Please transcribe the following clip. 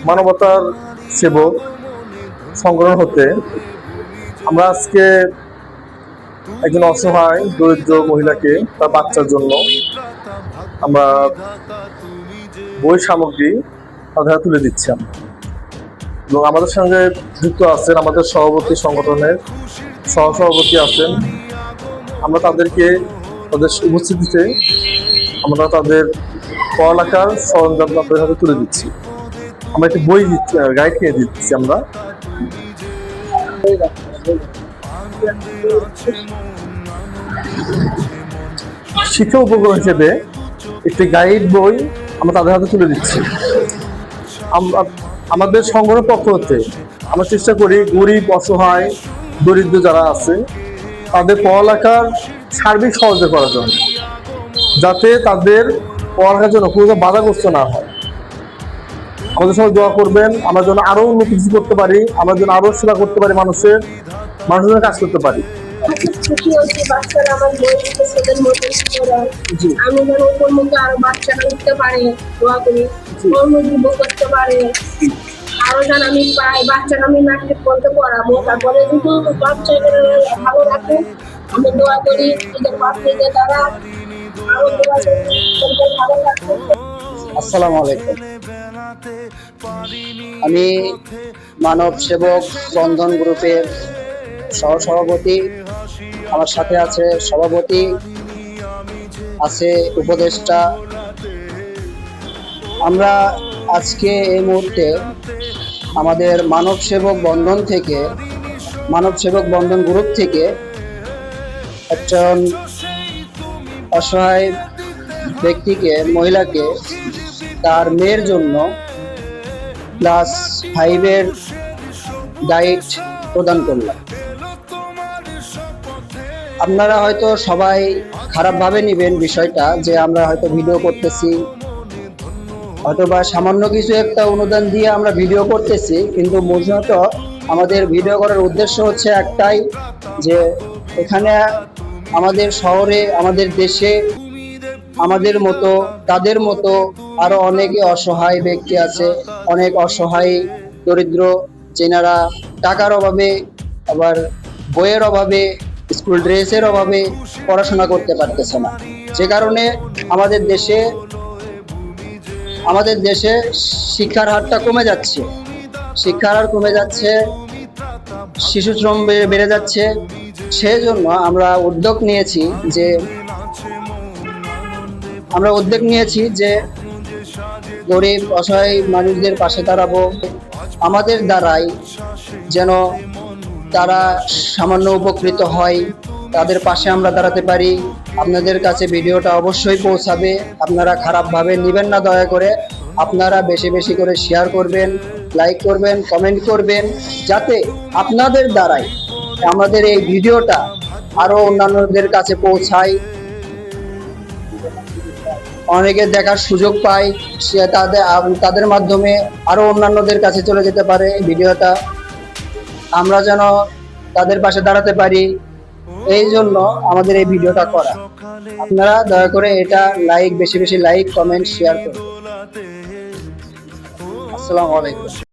মানবতার সেবক সংগঠন হতে আমরা আজকে একজন অসহায় দরিদ্র মহিলাকে তার বাচ্চার জন্য আমরা বই সামগ্রী তাদের হাতে তুলে দিচ্ছি এবং আমাদের সঙ্গে যুক্ত আছেন আমাদের সভাপতি সংগঠনের সহসভাপতি আছেন। আমরা তাদেরকে তাদের উপস্থিতিতে আমরা তাদের পড়ালেখার সরঞ্জাম তাদের হাতে তুলে দিচ্ছি। আমরা একটি বই দিচ্ছি, গাইড কিনে দিচ্ছি। আমরা শিক্ষা উপকরণ হিসেবে একটি গাইড বই আমরা তাদের হাতে তুলে দিচ্ছি। আমাদের সংগঠনের পক্ষ হতে আমরা চেষ্টা করি গরিব অসহায় দরিদ্র যারা আছে তাদের পড়ালেখার সার্বিক সহযোগিতা করার জন্য, যাতে তাদের পড়ালেখার জন্য কোনো বাধাগ্রস্ত না হয়। আমাদের সঙ্গে দোয়া করবেন, আমরা যেন আরো উন্নত কিছু করতে পারি, আমরা যেন আরো সেবা করতে পারি, মানুষের জন্য কাজ করতে পারি। খুশি হচ্ছে বাচ্চারা আমার বই ছেলের মতো আমি যেন ওপর মধ্যে আরো বাচ্চারা উঠতে পারে, দোয়া করি কর্মজীব করতে পারে, আরো যেন আমি পাই বাচ্চারা আমি নাটক বলতে পড়াবো। তারপরে কিন্তু বাচ্চাদের ভালো রাখে আমি দোয়া করি, এদের পাশে যে তারা আরো দোয়া করি ভালো রাখে। আসসালামু আলাইকুম। আমি মানব সেবক বন্ধন গ্রুপের সহসভাপতি। আমার সাথে আছে সভাপতি, আছে উপদেষ্টা। আমরা আজকে এই মুহূর্তে আমাদের মানব সেবক বন্ধন গ্রুপ থেকে একজন অসহায় ব্যক্তিকে, মহিলাকে তার মেয়ের জন্য ক্লাস 5-এর গাইড প্রদান করলাম। আপনারা হয়তো সবাই খারাপভাবে নেবেন বিষয়টা, যে আমরা হয়তো ভিডিও করতেছি, হয়তো বা সামান্য কিছু একটা অনুদান দিয়ে আমরা ভিডিও করতেছি, কিন্তু মূলত আমাদের ভিডিও করার উদ্দেশ্য হচ্ছে একটাই, যে এখানে আমাদের শহরে, আমাদের দেশে আমাদের মতো, তাদের মতো আরো অনেকে অসহায় ব্যক্তি আছে, অনেক অসহায় দরিদ্র, যেনারা টাকার অভাবে, আবার বইয়ের অভাবে, স্কুল ড্রেসের অভাবে পড়াশোনা করতে পারতেছে না। যে কারণে আমাদের দেশে শিক্ষার হারটা কমে যাচ্ছে, শিশু শ্রম বেড়ে যাচ্ছে। সেই জন্য আমরা উদ্যোগ নিয়েছি যে গরিব অসহায় মানুষদের পাশে দাঁড়াবো। আমাদের দ্বারাই যেন তারা সামান্য উপকৃত হয়, তাদের পাশে আমরা দাঁড়াতে পারি। আপনাদের কাছে ভিডিওটা অবশ্যই পৌঁছাবে, আপনারা খারাপভাবে নেবেন না দয়া করে। আপনারা বেশি বেশি করে শেয়ার করবেন, লাইক করবেন, কমেন্ট করবেন, যাতে আপনাদের দ্বারাই আমাদের এই ভিডিওটা আরো অন্যান্যদের কাছে পৌঁছায়, অনেকে দেখার সুযোগ পায়, তাদের মাধ্যমে আরো অন্যান্যদের কাছে চলে যেতে পারে ভিডিওটা। আমরা যেন তাদের পাশে দাঁড়াতে পারি, এই জন্য আমাদের এই ভিডিওটা করা। আপনারা দয়া করে এটা বেশি বেশি লাইক, কমেন্ট, শেয়ার করুন। আসসালামু আলাইকুম।